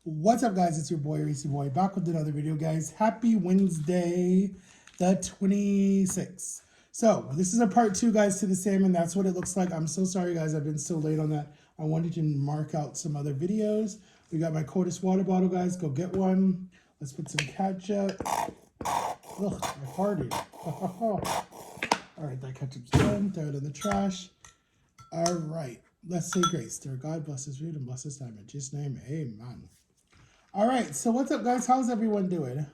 What's up, guys? It's your boy, Racy Boy, back with another video, guys. Happy Wednesday, the 26th. So, this is a part 2, guys, to the salmon. That's what it looks like. I'm so sorry, guys. I've been so late on that. I wanted to mark out some other videos. We got my coldest water bottle, guys. Go get one. Let's put some ketchup. Ugh, I farted. All right, that ketchup's done. Throw it in the trash. All right. Let's say grace. Dear God, bless his food and bless his time. In Jesus' name, amen. All right, so what's up, guys? How's everyone doing?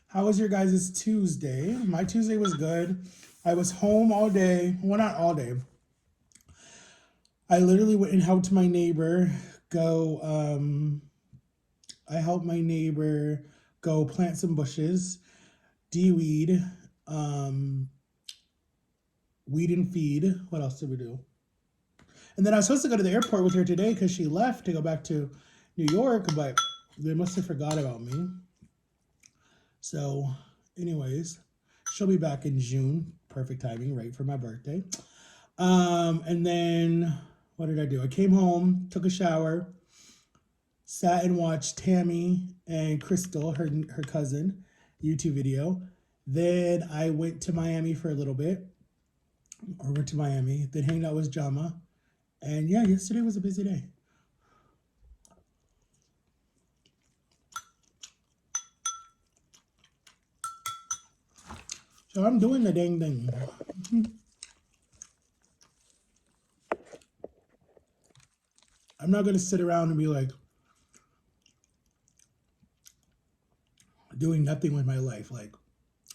How was your guys' Tuesday? My Tuesday was good. I was home all day. Well, not all day. I literally went and helped my neighbor I helped my neighbor go plant some bushes, de-weed, weed and feed. What else did we do? And then I was supposed to go to the airport with her today because she left to go back to New York, but they must have forgot about me. So, anyways, she'll be back in June. Perfect timing, right for my birthday. And then what did I do? I came home, took a shower, sat and watched Tammy and Crystal, her cousin, YouTube video. Then I went to Miami for a little bit, then hanged out with Jama. And yeah, yesterday was a busy day. So I'm doing the dang thing. I'm not going to sit around and be like doing nothing with my life. Like,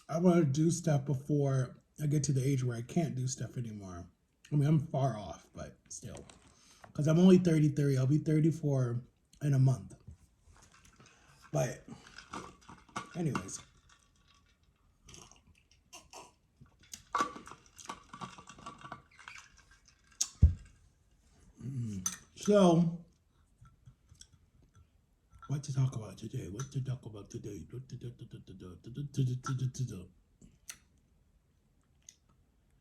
I want to do stuff before I get to the age where I can't do stuff anymore. I mean, I'm far off, but still. Because I'm only 33. I'll be 34 in a month. But anyways. So, what to talk about today?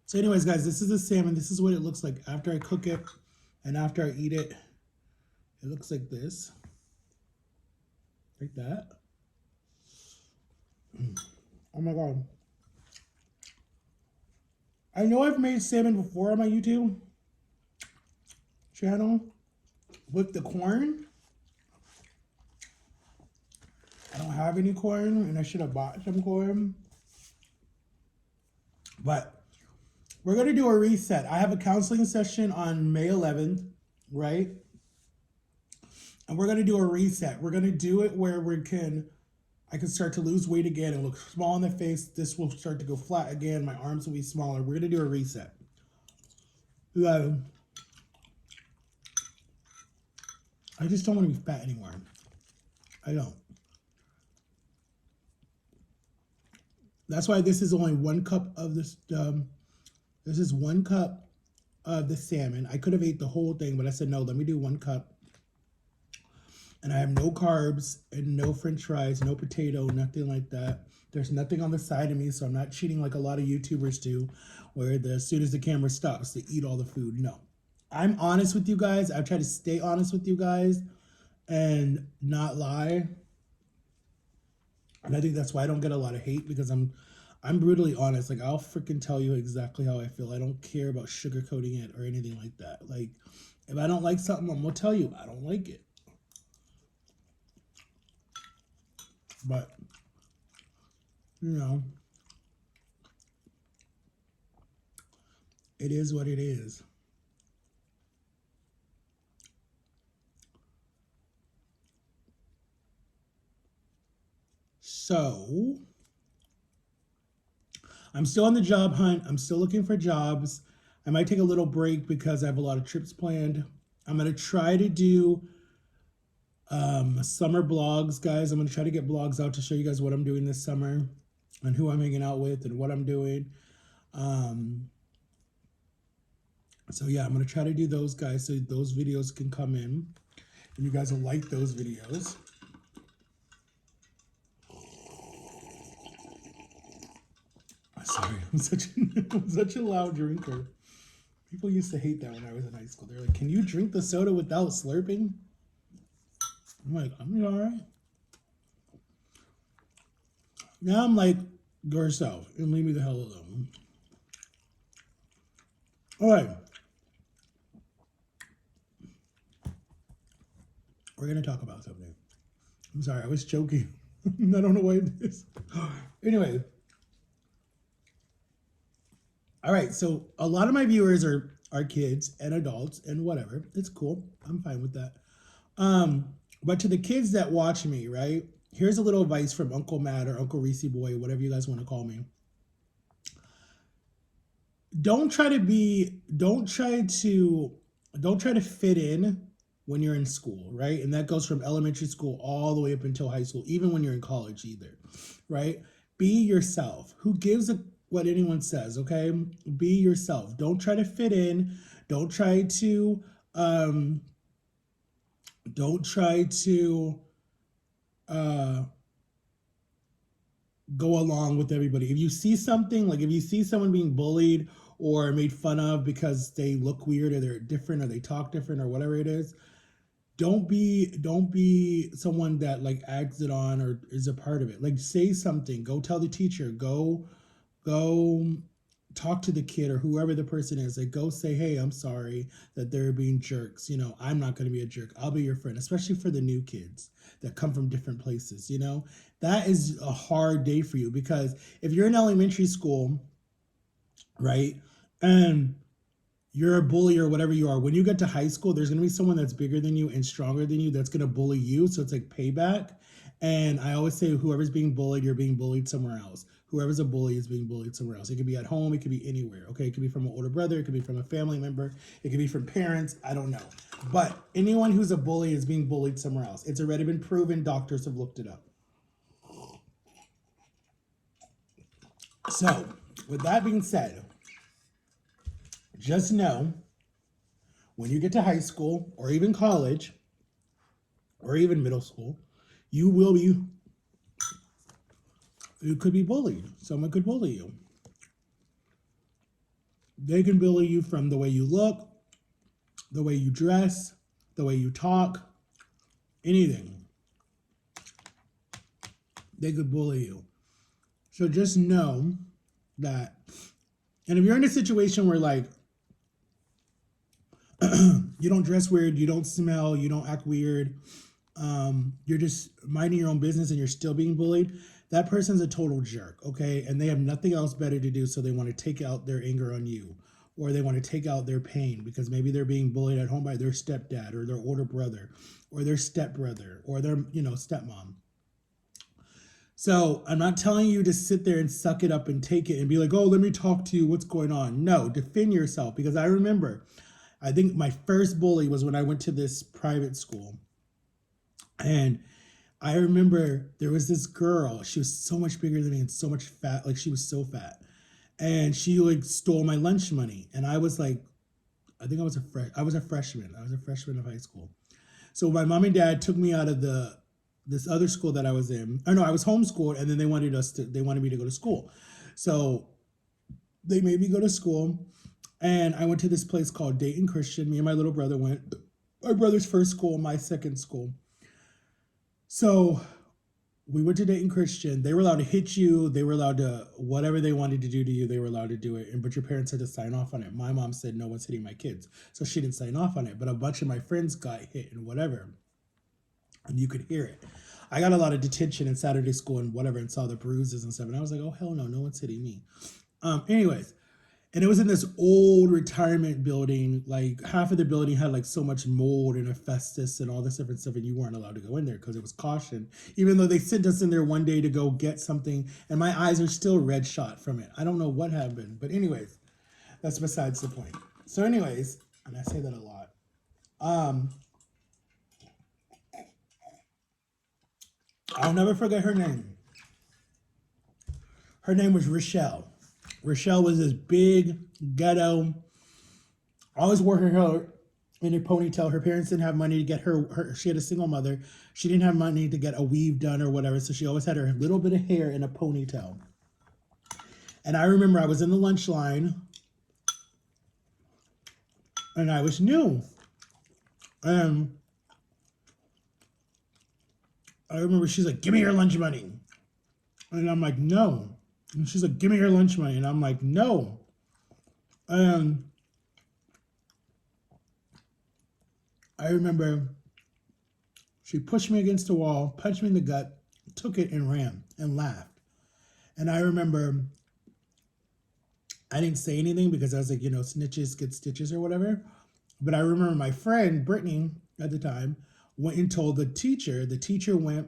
So anyways, guys, this is the salmon. This is what it looks like after I cook it and after I eat it. It looks like this. Like that. Oh my God. I know I've made salmon before on my YouTube channel with the corn. I don't have any corn and I should have bought some corn. But we're going to do a reset. I have a counseling session on May 11th, right? And we're going to do a reset. We're going to do it where I can start to lose weight again and look small in the face. This will start to go flat again. My arms will be smaller. We're going to do a reset. I just don't want to be fat anymore. I don't. That's why this is only 1 cup of this. This is 1 cup of the salmon. I could have ate the whole thing, but I said, no, let me do 1 cup. And I have no carbs and no french fries, no potato, nothing like that. There's nothing on the side of me, so I'm not cheating like a lot of YouTubers do, where as soon as the camera stops, they eat all the food. No. I'm honest with you guys. I try to stay honest with you guys and not lie. And I think that's why I don't get a lot of hate, because I'm brutally honest. Like, I'll freaking tell you exactly how I feel. I don't care about sugarcoating it or anything like that. Like, if I don't like something, I'm going to tell you I don't like it. But, you know, it is what it is. So, I'm still on the job hunt. I'm still looking for jobs. I might take a little break because I have a lot of trips planned. I'm going to try to do summer blogs, guys. I'm going to try to get blogs out to show you guys what I'm doing this summer and who I'm hanging out with and what I'm doing. So yeah, I'm going to try to do those, guys, so those videos can come in and you guys will like those videos. Sorry, I'm such a loud drinker. People used to hate that when I was in high school. They're like, can you drink the soda without slurping? I'm like, I'm all right. Now I'm like, go yourself and leave me the hell alone. All right. We're going to talk about something. I'm sorry, I was joking. I don't know what it is. Anyway. All right, so a lot of my viewers are kids and adults and whatever. It's cool. I'm fine with that. But to the kids that watch me, right? Here's a little advice from Uncle Matt or Uncle Reese Boy, whatever you guys want to call me. Don't try to fit in when you're in school, right? And that goes from elementary school all the way up until high school, even when you're in college either, right? Be yourself. Who gives a what anyone says, okay? Be yourself. Don't try to fit in. Don't try to go along with everybody. If you see something, like if you see someone being bullied or made fun of because they look weird or they're different or they talk different or whatever it is, don't be someone that like adds it on or is a part of it. Like say something, go tell the teacher, go talk to the kid or whoever the person is. Like go say, hey, I'm sorry that they're being jerks. You know, I'm not going to be a jerk. I'll be your friend, especially for the new kids that come from different places. You know, that is a hard day for you because if you're in elementary school, right, and you're a bully or whatever you are, when you get to high school, there's going to be someone that's bigger than you and stronger than you that's going to bully you. So it's like payback. And I always say, whoever's being bullied, you're being bullied somewhere else. Whoever's a bully is being bullied somewhere else. It could be at home. It could be anywhere. Okay. It could be from an older brother. It could be from a family member. It could be from parents. I don't know. But anyone who's a bully is being bullied somewhere else. It's already been proven. Doctors have looked it up. So with that being said, just know when you get to high school or even college or even middle school, you could be bullied. Someone could bully you. They can bully you from the way you look, the way you dress, the way you talk, anything. They could bully you. So just know that, and if you're in a situation where like, you don't dress weird, you don't smell, you don't act weird, you're just minding your own business and you're still being bullied, that person's a total jerk, okay? And they have nothing else better to do, so they want to take out their anger on you, or they want to take out their pain because maybe they're being bullied at home by their stepdad or their older brother or their stepbrother or their, stepmom. So I'm not telling you to sit there and suck it up and take it and be like, oh, let me talk to you, what's going on? No, defend yourself, because I remember, I think my first bully was when I went to this private school. And I remember there was this girl, she was so much bigger than me and so much fat, like she was so fat. And she like stole my lunch money. And I was like, I think I was a freshman. I was a freshman of high school. So my mom and dad took me out of this other school that I was in. Oh no, I was homeschooled, and then they wanted me to go to school. So they made me go to school, and I went to this place called Dayton Christian. Me and my little brother went. My brother's first school, my second school. So we went to Dayton Christian. They were allowed to hit you. They were allowed to, whatever they wanted to do to you, they were allowed to do it. But your parents had to sign off on it. My mom said, no one's hitting my kids. So she didn't sign off on it. But a bunch of my friends got hit and whatever. And you could hear it. I got a lot of detention in Saturday school and whatever, and saw the bruises and stuff. And I was like, oh, hell no, no one's hitting me. Anyways, and it was in this old retirement building. Like half of the building had like so much mold and asbestos and all this different stuff, and you weren't allowed to go in there because it was caution. Even though they sent us in there one day to go get something, and my eyes are still red shot from it. I don't know what happened, but anyways, that's besides the point. So anyways, and I say that a lot. I'll never forget her name. Her name was Rochelle. Rochelle was this big ghetto, always wore her hair in a ponytail. Her parents didn't have money to get her, she had a single mother. She didn't have money to get a weave done or whatever, so she always had her little bit of hair in a ponytail. And I remember I was in the lunch line, and I was new. And I remember she's like, give me your lunch money. And I'm like, no. And she's like, give me your lunch money. And I'm like, no. And I remember she pushed me against the wall, punched me in the gut, took it and ran and laughed. And I remember I didn't say anything because I was like, snitches get stitches or whatever. But I remember my friend, Brittany, at the time, went and told the teacher. The teacher went,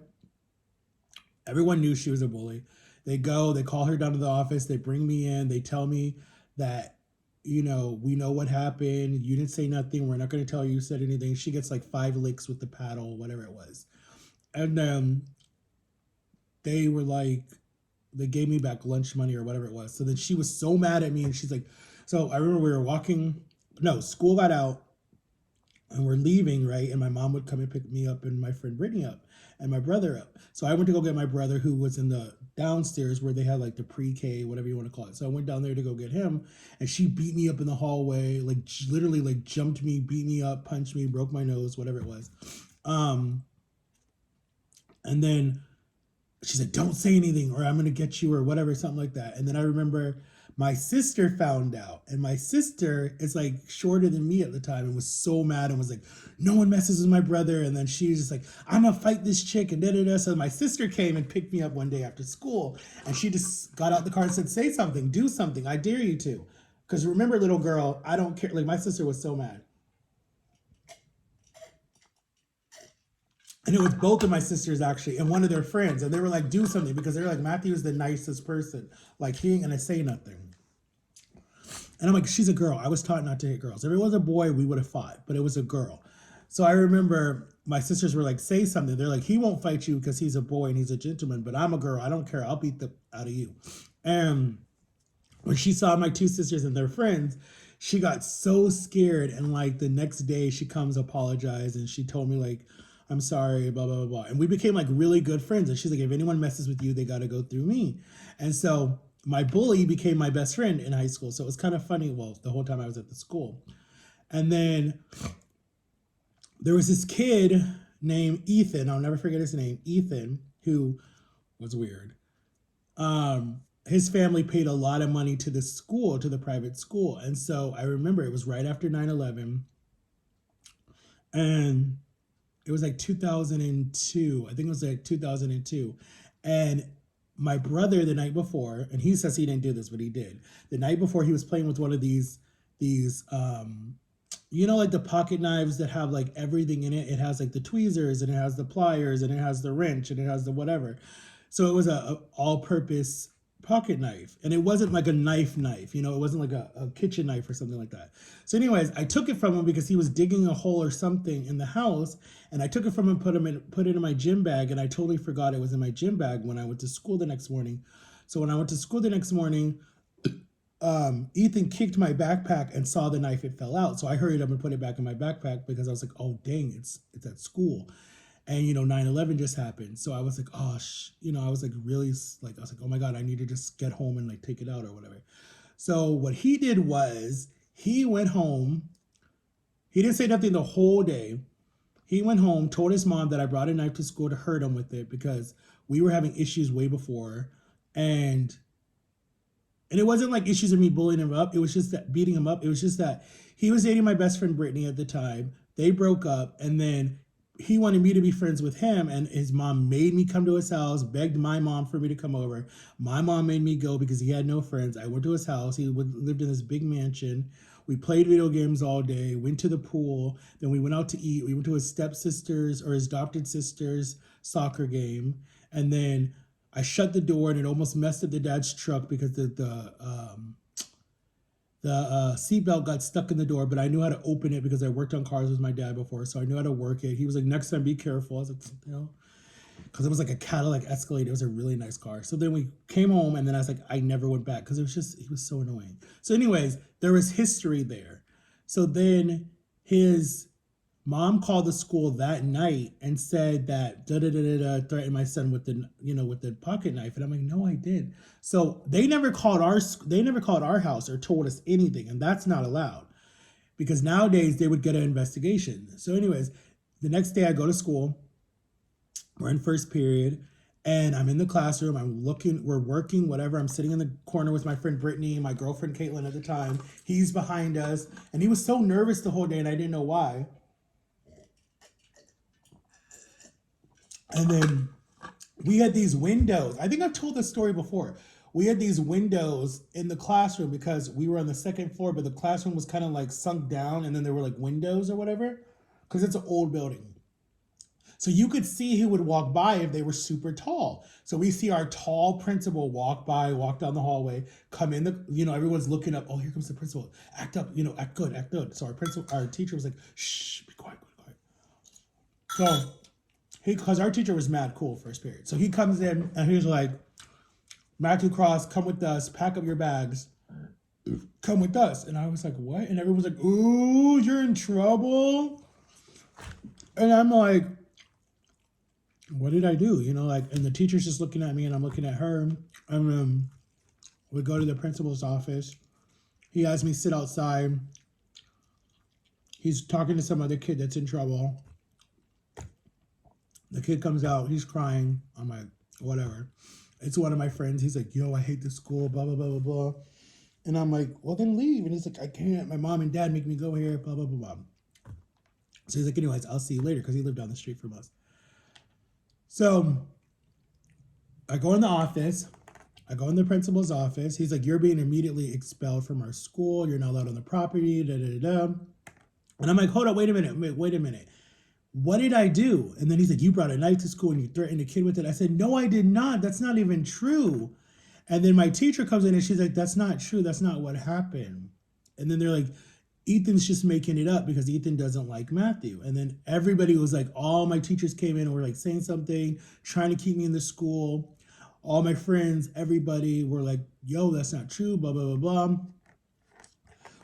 everyone knew she was a bully. They go, they call her down to the office, they bring me in, they tell me that, we know what happened. You didn't say nothing. We're not going to tell you said anything. She gets like 5 licks with the paddle, whatever it was. And they were like, they gave me back lunch money or whatever it was. So then she was so mad at me, and she's like, so I remember we were walking, school got out and we're leaving, right? And my mom would come and pick me up and my friend Brittany up and my brother up. So I went to go get my brother, who was in the downstairs where they had like the pre-K, whatever you want to call it. So I went down there to go get him, and she beat me up in the hallway, like literally like jumped me, beat me up, punched me, broke my nose, whatever it was. And then she said, don't say anything or I'm going to get you or whatever, something like that. And then I remember my sister found out, and my sister is like shorter than me at the time and was so mad and was like, no one messes with my brother. And then she was just like, I'm going to fight this chick and da-da-da. So my sister came and picked me up one day after school, and she just got out the car and said, say something, do something. I dare you to. Because remember, little girl, I don't care. Like, my sister was so mad. And it was both of my sisters actually, and one of their friends, and they were like, do something, because they were like, Matthew's the nicest person. Like, he ain't gonna say nothing. And I'm like, she's a girl. I was taught not to hit girls. If it was a boy, we would have fought, but it was a girl. So I remember my sisters were like, say something. They're like, he won't fight you because he's a boy and he's a gentleman, but I'm a girl. I don't care. I'll beat the out of you. And when she saw my 2 sisters and their friends, she got so scared. And like the next day she comes apologize, and she told me like, I'm sorry, blah, blah, blah, blah. And we became like really good friends. And she's like, if anyone messes with you, they got to go through me. And so my bully became my best friend in high school. So it was kind of funny. Well, the whole time I was at the school. And then there was this kid named Ethan. I'll never forget his name, Ethan, who was weird. His family paid a lot of money to the school, to the private school. And so I remember it was right after 9/11. And it was like 2002. I think it was like 2002. And my brother the night before, and he says he didn't do this, but he did. The night before, he was playing with one of these like the pocket knives that have like everything in it. It has like the tweezers, and it has the pliers, and it has the wrench, and it has the whatever. So it was a all-purpose pocket knife, and it wasn't like a knife, it wasn't like a kitchen knife or something like that. So anyways, I took it from him because he was digging a hole or something in the house, and I took it from him, put it in my gym bag, and I totally forgot it was in my gym bag when I went to school the next morning. So when I went to school the next morning, Ethan kicked my backpack and saw the knife. It fell out, so I hurried up and put it back in my backpack because I was like, oh dang, it's at school. And 9/11 just happened, so I was like, oh I was like really like, I was like, oh my god, I need to just get home and like take it out or whatever. So what he did was he went home. He didn't say nothing the whole day. He went home, told his mom that I brought a knife to school to hurt him with it because we were having issues way before. And it wasn't like issues of me bullying him up. It was just that beating him up. It was just that he was dating my best friend Brittany at the time. They broke up, and then he wanted me to be friends with him, and his mom made me come to his house, begged my mom for me to come over. My mom made me go because he had no friends. I went to his house. He lived in this big mansion. We played video games all day, went to the pool, then we went out to eat. We went to his stepsister's or his adopted sister's soccer game, and then I shut the door, and it almost messed up the dad's truck because the seatbelt got stuck in the door, but I knew how to open it because I worked on cars with my dad before, so I knew how to work it. He was like, next time, be careful. I was like, because it was like a Cadillac Escalade. It was a really nice car. So then we came home, and then I was like, I never went back because he was so annoying. So anyways, there was history there. So then his mom called the school that night and said that threatened my son with the pocket knife, and I'm like, no, I did. So they never called our house or told us anything, and that's not allowed. because nowadays they would get an investigation. So anyways, the next day I go to school. We're in first period and I'm in the classroom. We're working, whatever. I'm sitting in the corner with my friend Brittany, my girlfriend Caitlin at the time. He's behind us and he was so nervous the whole day and I didn't know why. And then we had these windows. I think I've told this story before. We had these windows in the classroom because we were on the second floor, but the classroom was kind of like sunk down and then there were like windows or whatever because it's an old building. So you could see who would walk by if they were super tall. So we see our tall principal walk down the hallway, come in everyone's looking up. Oh, here comes the principal. Act up, act good, act good. So our teacher was like, shh, be quiet, be quiet. So because our teacher was mad cool first period. So he comes in and he's like, Matthew Cross, come with us, pack up your bags, come with us. And I was like, what? And everyone was like, ooh, you're in trouble. And I'm like, what did I do? And the teacher's just looking at me and I'm looking at her. And we go to the principal's office. He has me sit outside. He's talking to some other kid that's in trouble. The kid comes out, he's crying. I'm like, whatever. It's one of my friends. He's like, yo, I hate the school, blah, blah, blah, blah, blah. And I'm like, well, then leave. And he's like, I can't. My mom and dad make me go here, blah, blah, blah, blah. So he's like, anyways, I'll see you later because he lived down the street from us. So I go in the office. I go in the principal's office. He's like, you're being immediately expelled from our school. You're not allowed on the property, da, da, da, da. And I'm like, hold up, wait a minute. What did I do? And then he's like, you brought a knife to school and you threatened a kid with it. I said, no, I did not. That's not even true. And then my teacher comes in and she's like, that's not true. That's not what happened. And then they're like, Ethan's just making it up because Ethan doesn't like Matthew. And then everybody was like, all my teachers came in and were like saying something, trying to keep me in the school. All my friends, everybody were like, yo, that's not true, blah, blah, blah, blah.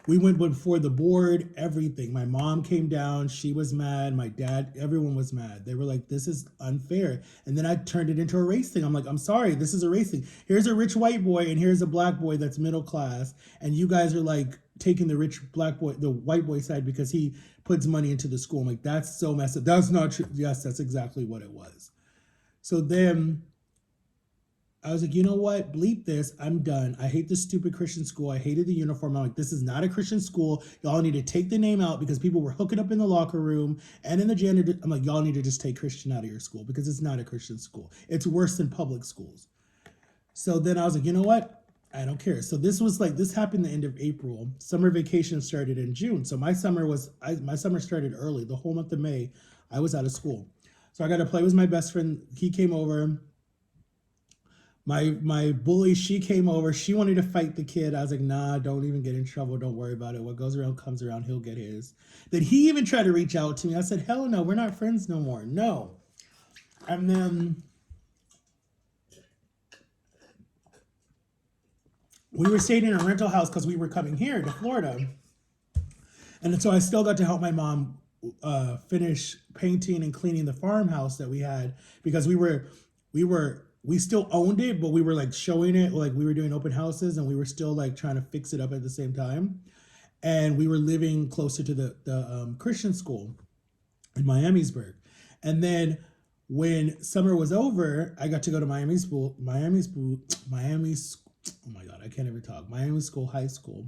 We went before the board, everything. My mom came down. She was mad. My dad, everyone was mad. They were like, this is unfair. And then I turned it into a race thing. I'm like, I'm sorry, this is a race thing. Here's a rich white boy and here's a black boy that's middle class. And you guys are like taking the rich black boy, the white boy side because he puts money into the school. I'm like, that's so messed up. That's not true. Yes, that's exactly what it was. So then I was like, you know what? Bleep this. I'm done. I hate this stupid Christian school. I hated the uniform. I'm like, this is not a Christian school. Y'all need to take the name out because people were hooking up in the locker room and in the janitor. I'm like, y'all need to just take Christian out of your school because it's not a Christian school. It's worse than public schools. So then I was like, you know what? I don't care. So this happened the end of April. Summer vacation started in June. So my summer started early. The whole month of May, I was out of school. So I got to play with my best friend. He came over. My bully, she came over. She wanted to fight the kid. I was like, nah, don't even get in trouble. Don't worry about it. What goes around comes around. He'll get his. Then he even tried to reach out to me. I said, hell no, we're not friends no more. No. And then we were staying in a rental house because we were coming here to Florida. And so I still got to help my mom finish painting and cleaning the farmhouse that we had because we still owned it, but we were like showing it, like we were doing open houses and we were still like trying to fix it up at the same time. And we were living closer to the Christian school in Miamisburg. And then when summer was over, I got to go to Miami School, oh my God, I can't ever talk. Miami School High School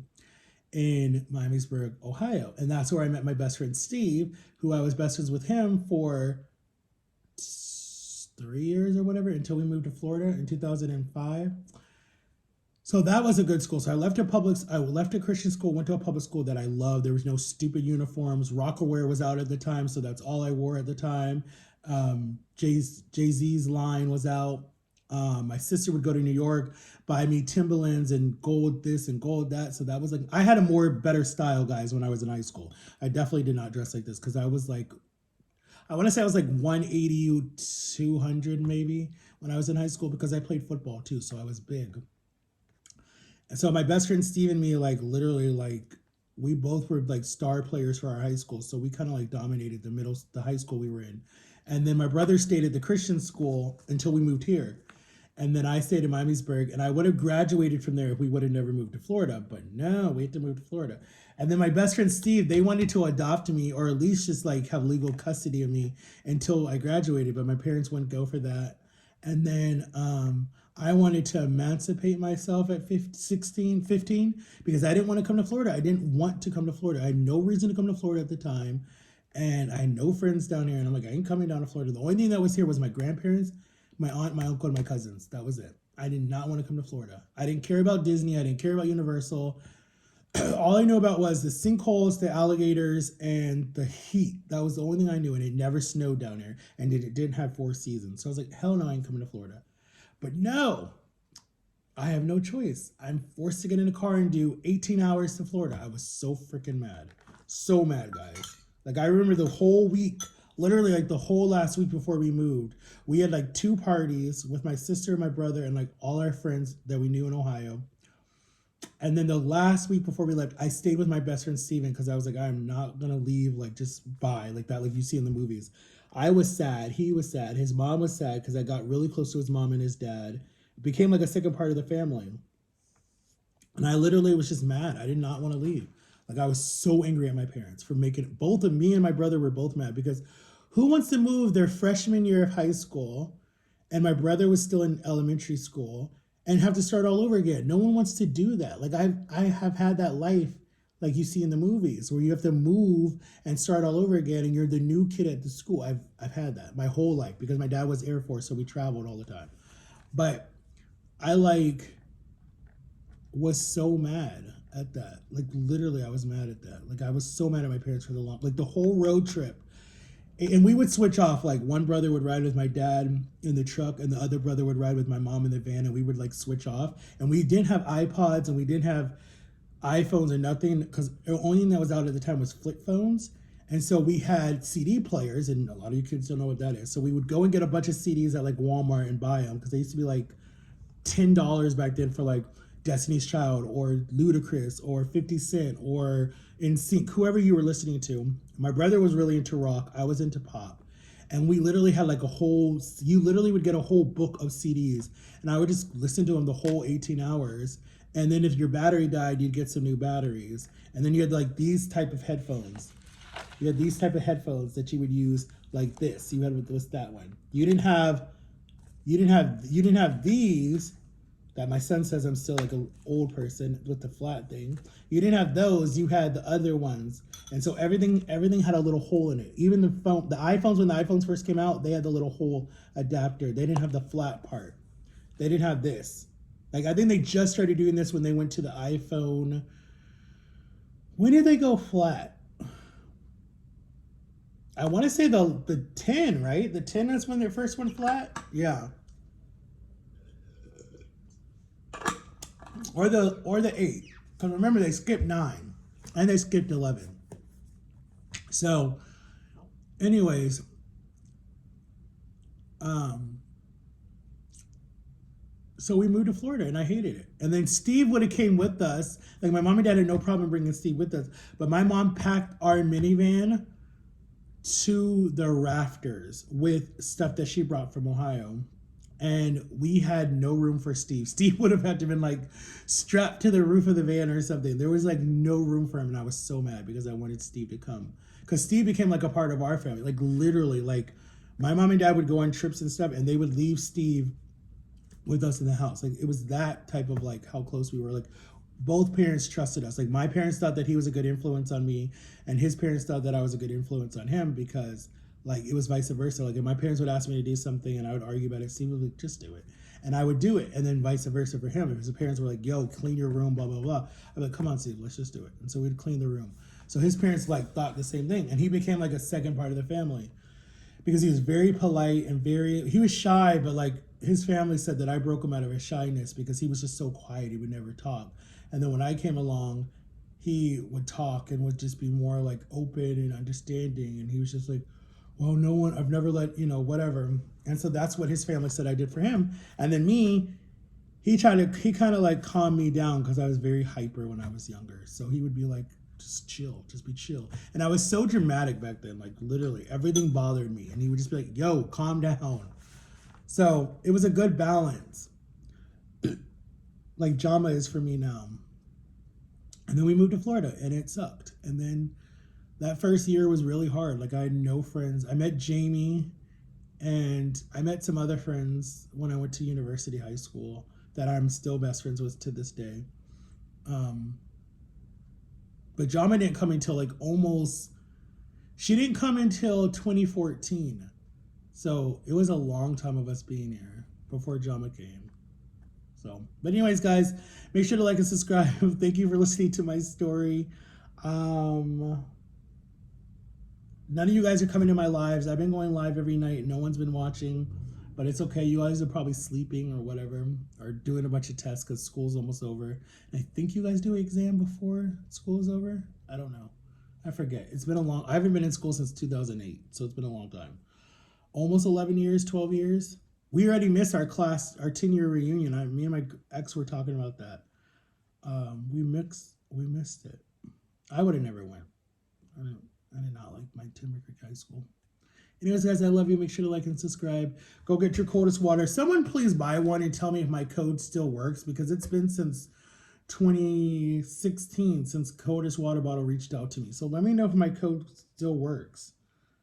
in Miamisburg, Ohio. And that's where I met my best friend, Steve, who I was best friends with him for 3 years or whatever until we moved to Florida in 2005. So that was a good school. So I left a Christian school, went to a public school that I loved. There was no stupid uniforms. Rockaware was out at the time, so that's all I wore at the time. Jay-Z's line was out. My sister would go to New York, buy me Timberlands and gold this and gold that. So that was like, I had a better style, guys, when I was in high school. I definitely did not dress like this because I was like, I want to say I was like 180, 200 maybe when I was in high school because I played football too. So I was big. And so my best friend Steve and me, like literally like we both were like star players for our high school. So we kind of like dominated the high school we were in. And then my brother stayed at the Christian school until we moved here. And then I stayed in Miamisburg and I would have graduated from there if we would have never moved to Florida. But no, we had to move to Florida. And then my best friend Steve, they wanted to adopt me or at least just like have legal custody of me until I graduated, but my parents wouldn't go for that. And then I wanted to emancipate myself at 15 because I didn't want to come to Florida. I didn't want to come to Florida. I had no reason to come to Florida at the time. And I had no friends down here. And I'm like, I ain't coming down to Florida. The only thing that was here was my grandparents, my aunt, my uncle, and my cousins. That was it. I did not want to come to Florida. I didn't care about Disney. I didn't care about Universal. All I knew about was the sinkholes, the alligators, and the heat. That was the only thing I knew. And it never snowed down here. And it didn't have 4 seasons. So I was like, hell no, I ain't coming to Florida. But no, I have no choice. I'm forced to get in a car and do 18 hours to Florida. I was so freaking mad. So mad, guys. Like, I remember the whole week, literally like the whole last week before we moved, we had like 2 parties with my sister and my brother and like all our friends that we knew in Ohio. And then the last week before we left, I stayed with my best friend Steven because I was like, I'm not going to leave like just by like that, like you see in the movies. I was sad. He was sad. His mom was sad because I got really close to his mom and his dad. It became like a second part of the family. And I literally was just mad. I did not want to leave. Like, I was so angry at my parents for making it. Both of me and my brother were both mad because who wants to move their freshman year of high school, and my brother was still in elementary school, and have to start all over again? No one wants to do that. Like, I have had that life like you see in the movies where you have to move and start all over again and you're the new kid at the school. I've had that my whole life because my dad was Air Force, so we traveled all the time. But I like was so mad at that. Like, literally I was mad at that. Like, I was so mad at my parents for the long, like the whole road trip. And we would switch off. Like, one brother would ride with my dad in the truck and the other brother would ride with my mom in the van, and we would like switch off. And we didn't have iPods and we didn't have iPhones or nothing because the only thing that was out at the time was flip phones. And so we had CD players, and a lot of you kids don't know what that is. So we would go and get a bunch of CDs at like Walmart and buy them because they used to be like $10 back then for like Destiny's Child or Ludacris or 50 Cent or NSYNC, whoever you were listening to. My brother was really into rock. I was into pop. And we literally had like you literally would get a whole book of CDs and I would just listen to them the whole 18 hours. And then if your battery died, you'd get some new batteries. And then you had like these type of headphones. You had these type of headphones that you would use like this. You had with that one. You didn't have these that my son says I'm still like an old person with the flat thing. You didn't have those, you had the other ones. And so everything had a little hole in it. Even the iPhones, when the iPhones first came out, they had the little hole adapter. They didn't have the flat part. They didn't have this. Like, I think they just started doing this when they went to the iPhone. When did they go flat? I want to say the 10, right? The 10 is when they first went flat? Yeah. Or the 8. Because remember, they skipped 9. And they skipped 11. So, anyways, so we moved to Florida and I hated it. And then Steve would have came with us. Like, my mom and dad had no problem bringing Steve with us. But my mom packed our minivan to the rafters with stuff that she brought from Ohio. And we had no room for Steve. Steve would have had to been like strapped to the roof of the van or something. There was like no room for him. And I was so mad because I wanted Steve to come. Because Steve became like a part of our family. Like, literally, like, my mom and dad would go on trips and stuff and they would leave Steve with us in the house. Like, it was that type of like how close we were. Like, both parents trusted us. Like, my parents thought that he was a good influence on me and his parents thought that I was a good influence on him because like it was vice versa. Like, if my parents would ask me to do something and I would argue about it, Steve would like, just do it. And I would do it. And then vice versa for him. If his parents were like, yo, clean your room, blah, blah, blah. I'd be like, come on, Steve, let's just do it. And so we'd clean the room. So his parents like thought the same thing. And he became like a second part of the family because he was very polite and he was shy, but like his family said that I broke him out of his shyness because he was just so quiet. He would never talk. And then when I came along, he would talk and would just be more like open and understanding. And he was just like, well, I've never let, whatever. And so that's what his family said I did for him. And then me, he kind of like calmed me down because I was very hyper when I was younger. So he would be like, just be chill. And I was so dramatic back then, like literally everything bothered me. And he would just be like, yo, calm down. So it was a good balance. Like Jama is for me now. And then we moved to Florida and it sucked. And then that first year was really hard. Like I had no friends. I met Jamie and I met some other friends when I went to university, high school, that I'm still best friends with to this day. But Jama didn't come until like almost, she didn't come until 2014. So it was a long time of us being here before Jama came. So, but anyways, guys, make sure to like and subscribe. Thank you for listening to my story. None of you guys are coming to my lives. I've been going live every night. No one's been watching, but it's okay. You guys are probably sleeping or whatever, or doing a bunch of tests because school's almost over. And I think you guys do an exam before school is over. I don't know. I forget. It's been I haven't been in school since 2008, so it's been a long time. Almost 11 years, 12 years. We already missed our class, our 10-year reunion. Me and my ex were talking about that. We missed it. I would have never went. I did not like my Timbercreek High School. Anyways, guys, I love you. Make sure to like and subscribe. Go get your coldest water. Someone please buy one and tell me if my code still works, because it's been since 2016 since Coldest Water Bottle reached out to me. So let me know if my code still works,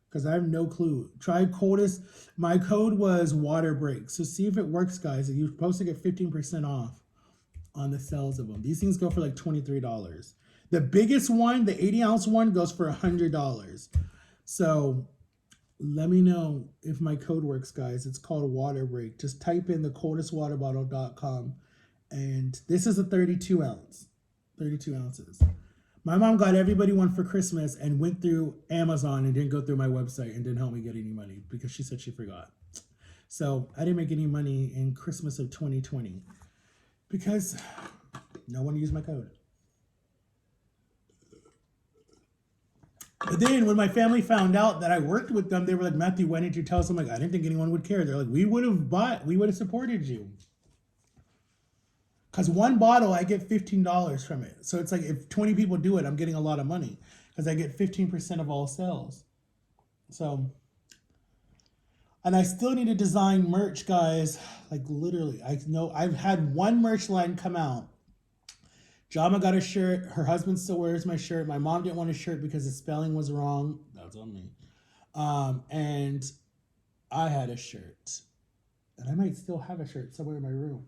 because I have no clue. Try Coldest. My code was Water Break. So see if it works, guys. You're supposed to get 15% off on the sales of them. These things go for like $23. The biggest one, the 80-ounce one, goes for $100. So let me know if my code works, guys. It's called Water Break. Just type in thecoldestwaterbottle.com. And this is a 32 ounce. 32 ounces. My mom got everybody one for Christmas and went through Amazon and didn't go through my website and didn't help me get any money because she said she forgot. So I didn't make any money in Christmas of 2020 because no one used my code. But then when my family found out that I worked with them, they were like, Matthew, why didn't you tell us? I'm like, I didn't think anyone would care. They're like, we would have supported you. Because one bottle, I get $15 from it. So it's like if 20 people do it, I'm getting a lot of money because I get 15% of all sales. So, and I still need to design merch, guys. Like literally, I know I've had one merch line come out. Jama got a shirt. Her husband still wears my shirt. My mom didn't want a shirt because the spelling was wrong. That's on me. And I had a shirt. And I might still have a shirt somewhere in my room.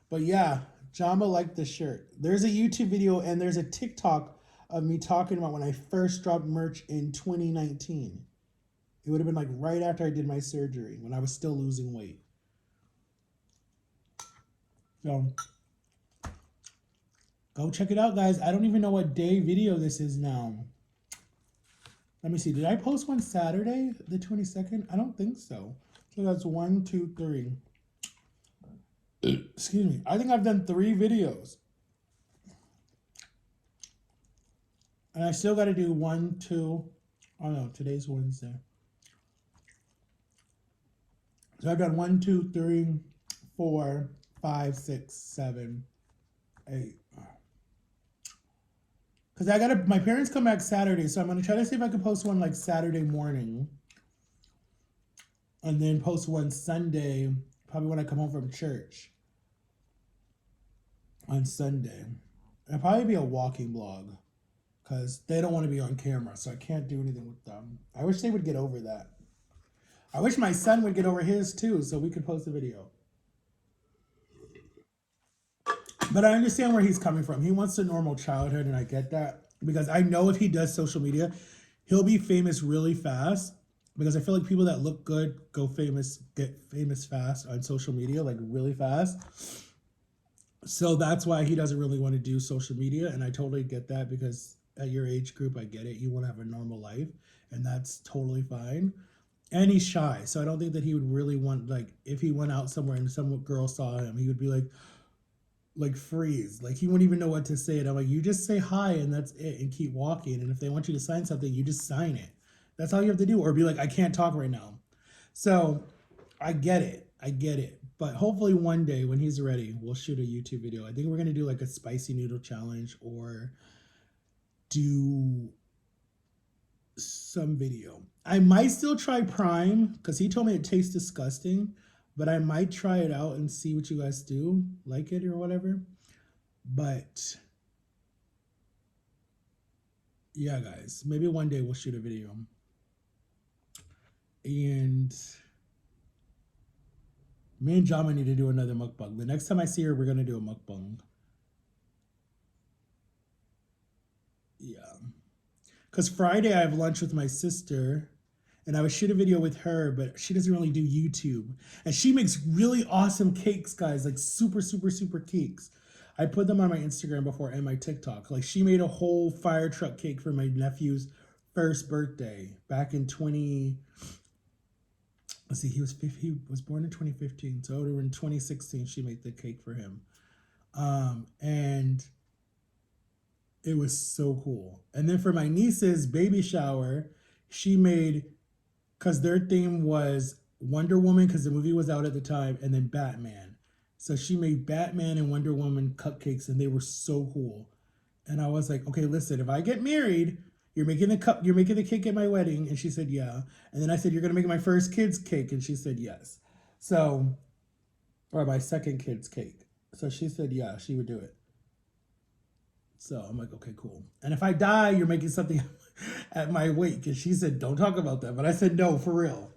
But yeah, Jama liked the shirt. There's a YouTube video and there's a TikTok of me talking about when I first dropped merch in 2019. It would have been like right after I did my surgery when I was still losing weight. So go check it out, guys. I don't even know what day video this is now. Let me see. Did I post one Saturday, the 22nd? I don't think so. So that's 1, 2, 3. Excuse me. I think I've done 3 videos. And I still got to do 1, 2. Oh no, today's Wednesday. So I've done 1, 2, 3, 4, 5, 6, 7, 8. Because my parents come back Saturday, so I'm going to try to see if I can post one like Saturday morning. And then post one Sunday, probably when I come home from church. On Sunday. It'll probably be a walking blog. Because they don't want to be on camera, so I can't do anything with them. I wish they would get over that. I wish my son would get over his too, so we could post a video. But I understand where he's coming from. He wants a normal childhood, and I get that. Because I know if he does social media, he'll be famous really fast. Because I feel like people that look good get famous fast on social media, like really fast. So that's why he doesn't really want to do social media. And I totally get that, because at your age group, I get it. You want to have a normal life, and that's totally fine. And he's shy. So I don't think that he would really want, like, if he went out somewhere and some girl saw him, he would be like freeze. Like he wouldn't even know what to say. And I'm like, you just say hi and that's it and keep walking. And if they want you to sign something, you just sign it. That's all you have to do. Or be like, I can't talk right now. So I get it. But hopefully one day when he's ready, we'll shoot a YouTube video. I think we're going to do like a spicy noodle challenge or do some video. I might still try Prime because he told me it tastes disgusting. But I might try it out and see what you guys do, like it or whatever. But yeah, guys, maybe one day we'll shoot a video. And me and Jama need to do another mukbang. The next time I see her, we're gonna do a mukbang. Yeah. Because Friday I have lunch with my sister and I would shoot a video with her, but she doesn't really do YouTube. And she makes really awesome cakes, guys, like super, super, super cakes. I put them on my Instagram before and my TikTok. Like she made a whole fire truck cake for my nephew's first birthday back in 20. Let's see, he was born in 2015, so in 2016 she made the cake for him, and it was so cool. And then for my niece's baby shower, she made, because their theme was Wonder Woman because the movie was out at the time, and then Batman. So she made Batman and Wonder Woman cupcakes, and they were so cool. And I was like, okay, listen, if I get married, you're making the cake at my wedding. And she said, yeah. And then I said, you're gonna make my first kid's cake. And she said, yes. So, or my second kid's cake. So she said, yeah, she would do it. So I'm like, okay, cool. And if I die, you're making something at my wake. And she said, don't talk about that. But I said, no, for real.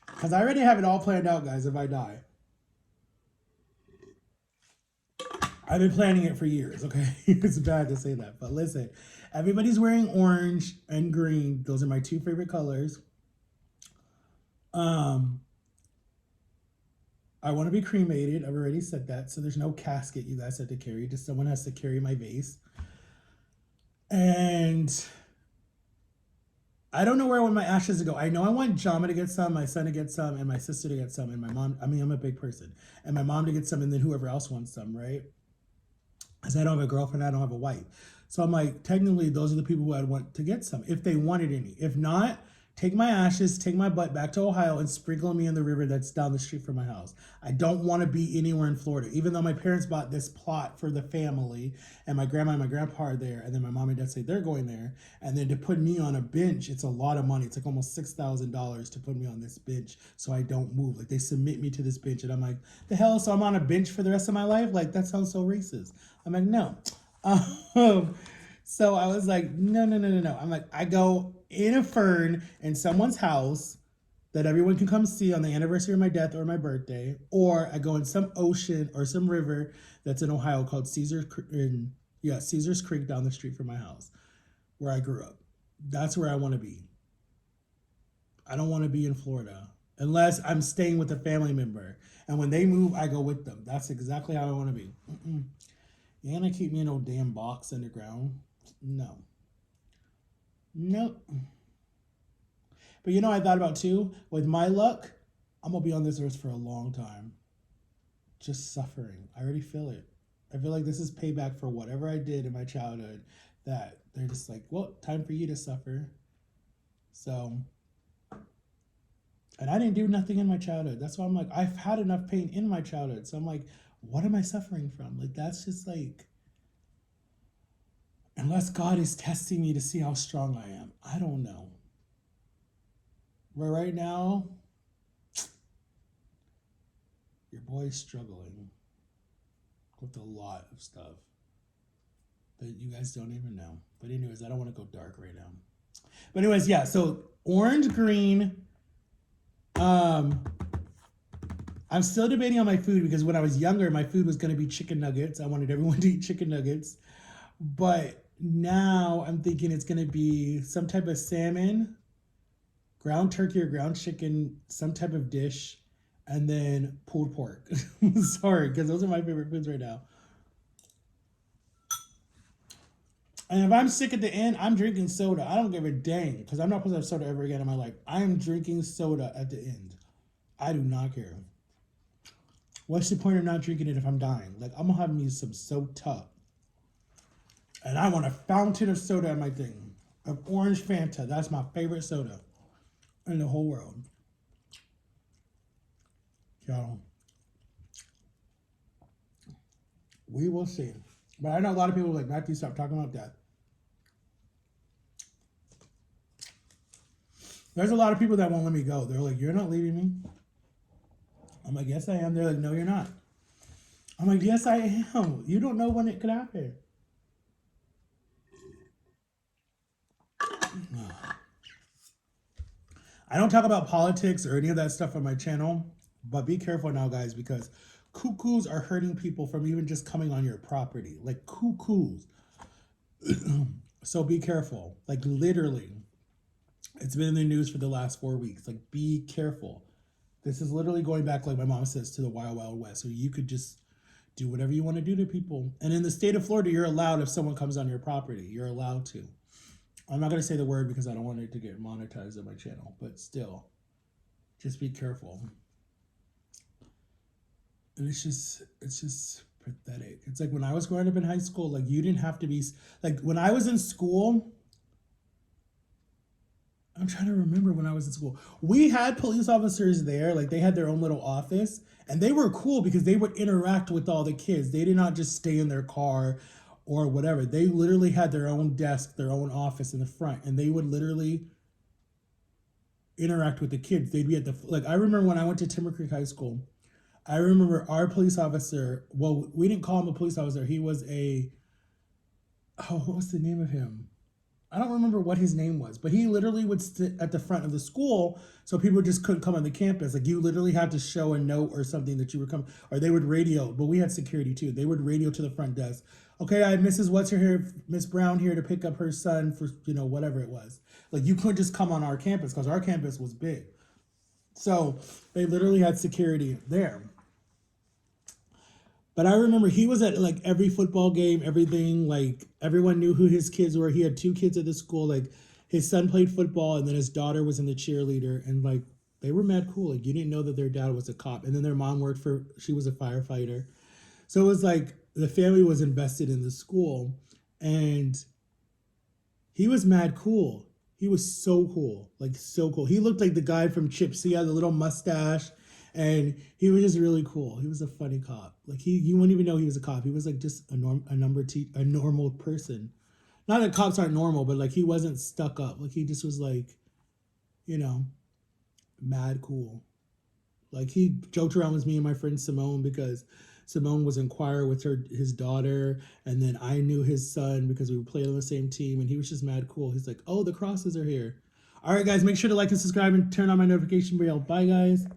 Because I already have it all planned out, guys, if I die. I've been planning it for years, okay? It's bad to say that. But listen, everybody's wearing orange and green. Those are my two favorite colors. Um, I want to be cremated. I've already said that. So there's no casket you guys have to carry. Just someone has to carry my vase. And I don't know where I want my ashes to go. I know I want Jama to get some, my son to get some, and my sister to get some, and my mom. I mean, I'm a big person. And my mom to get some, and then whoever else wants some, right? Because I don't have a girlfriend, I don't have a wife. So I'm like, technically, those are the people who I'd want to get some, if they wanted any. If not, take my ashes, take my butt back to Ohio, and sprinkle me in the river that's down the street from my house. I don't want to be anywhere in Florida, even though my parents bought this plot for the family, and my grandma and my grandpa are there, and then my mom and dad say they're going there. And then to put me on a bench, it's a lot of money. It's like almost $6,000 to put me on this bench so I don't move. Like they submit me to this bench, and I'm like, the hell? So I'm on a bench for the rest of my life? Like that sounds so racist. I'm like, no. So I was like, no, no, no, no, no. I'm like, I go in a fern in someone's house that everyone can come see on the anniversary of my death or my birthday, or I go in some ocean or some river that's in Ohio called Caesar's Creek down the street from my house where I grew up. That's where I want to be. I don't want to be in Florida unless I'm staying with a family member. And when they move, I go with them. That's exactly how I want to be. Mm-mm. You ain't gonna keep me in no damn box underground. No. Nope. But you know, I thought about too, with my luck, I'm gonna be on this earth for a long time. Just suffering. I already feel it. I feel like this is payback for whatever I did in my childhood. That they're just like, well, time for you to suffer. So, and I didn't do nothing in my childhood. That's why I'm like, I've had enough pain in my childhood. So I'm like, what am I suffering from? Like, that's just like, unless God is testing me to see how strong I am. I don't know. But right now, your boy's struggling with a lot of stuff that you guys don't even know. But anyways, I don't want to go dark right now. But anyways, yeah, so orange, green. I'm still debating on my food because when I was younger, my food was going to be chicken nuggets. I wanted everyone to eat chicken nuggets. But now I'm thinking it's going to be some type of salmon, ground turkey or ground chicken, some type of dish, and then pulled pork. Sorry, because those are my favorite foods right now. And if I'm sick at the end, I'm drinking soda. I don't give a dang because I'm not supposed to have soda ever again in my life. I am drinking soda at the end. I do not care. What's the point of not drinking it if I'm dying? Like, I'm gonna have me some soda. And I want a fountain of soda at my thing. Of orange Fanta. That's my favorite soda in the whole world. So, we will see. But I know a lot of people are like, Matthew, stop talking about that. There's a lot of people that won't let me go. They're like, you're not leaving me. I'm like, yes, I am. They're like, no, you're not. I'm like, yes, I am. You don't know when it could happen. I don't talk about politics or any of that stuff on my channel, but be careful now, guys, because cuckoos are hurting people from even just coming on your property. Like cuckoos. So be careful. Like literally, it's been in the news for the last 4 weeks. Like be careful. This is literally going back, like my mom says, to the Wild Wild West. So you could just do whatever you want to do to people. And in the state of Florida, you're allowed if someone comes on your property. You're allowed to. I'm not going to say the word because I don't want it to get monetized on my channel. But still, just be careful. And it's just pathetic. It's like when I was growing up in high school, like you didn't have to be, like when I was in school, I'm trying to remember when I was in school. We had police officers there, like they had their own little office, and they were cool because they would interact with all the kids. They did not just stay in their car or whatever. They literally had their own desk, their own office in the front, and they would literally interact with the kids. They'd be at the, like, I remember when I went to Timber Creek High School, I remember our police officer, well, we didn't call him a police officer. He was what was the name of him? I don't remember what his name was, but he literally would sit at the front of the school so people just couldn't come on the campus. Like you literally had to show a note or something that you were coming, or they would radio, but we had security too. They would radio to the front desk. Okay, I have Mrs. What's her here, Miss Brown here to pick up her son for, whatever it was. Like you couldn't just come on our campus because our campus was big. So they literally had security there. But I remember he was at like every football game, everything. Like everyone knew who his kids were. He had 2 kids at the school. Like his son played football, and then his daughter was in the cheerleader. And like they were mad cool. Like you didn't know that their dad was a cop, and then their mom she was a firefighter. So it was like the family was invested in the school, and he was mad cool. He was so cool, like so cool. He looked like the guy from Chips. He had the little mustache. And he was just really cool. He was a funny cop. Like you wouldn't even know he was a cop. He was like just a normal person. Not that cops aren't normal, but like he wasn't stuck up. Like he just was like, mad cool. Like he joked around with me and my friend Simone because Simone was in choir with his daughter, and then I knew his son because we were playing on the same team, and he was just mad cool. He's like, "Oh, the crosses are here." All right, guys, make sure to like and subscribe and turn on my notification bell. Bye, guys.